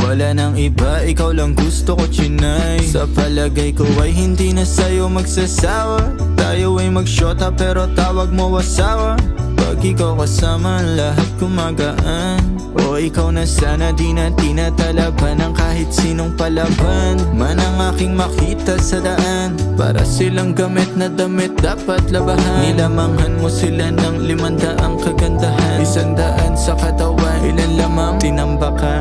Wala nang iba, ikaw lang gusto ko, chinay. Sa palagay ko ay hindi na sa'yo magsasawa. Tayo ay magsyota pero tawag mo asawa. Pag ikaw kasama, lahat gumagaan. O ikaw na sana, di na tinatalaban ng kahit sinong palaban man ang aking makita sa daan. Para silang gamit na damit dapat labahan. Nilamanghan mo sila ng 500 kagandahan, 100 sa katawan, ilan lamang tinambakan.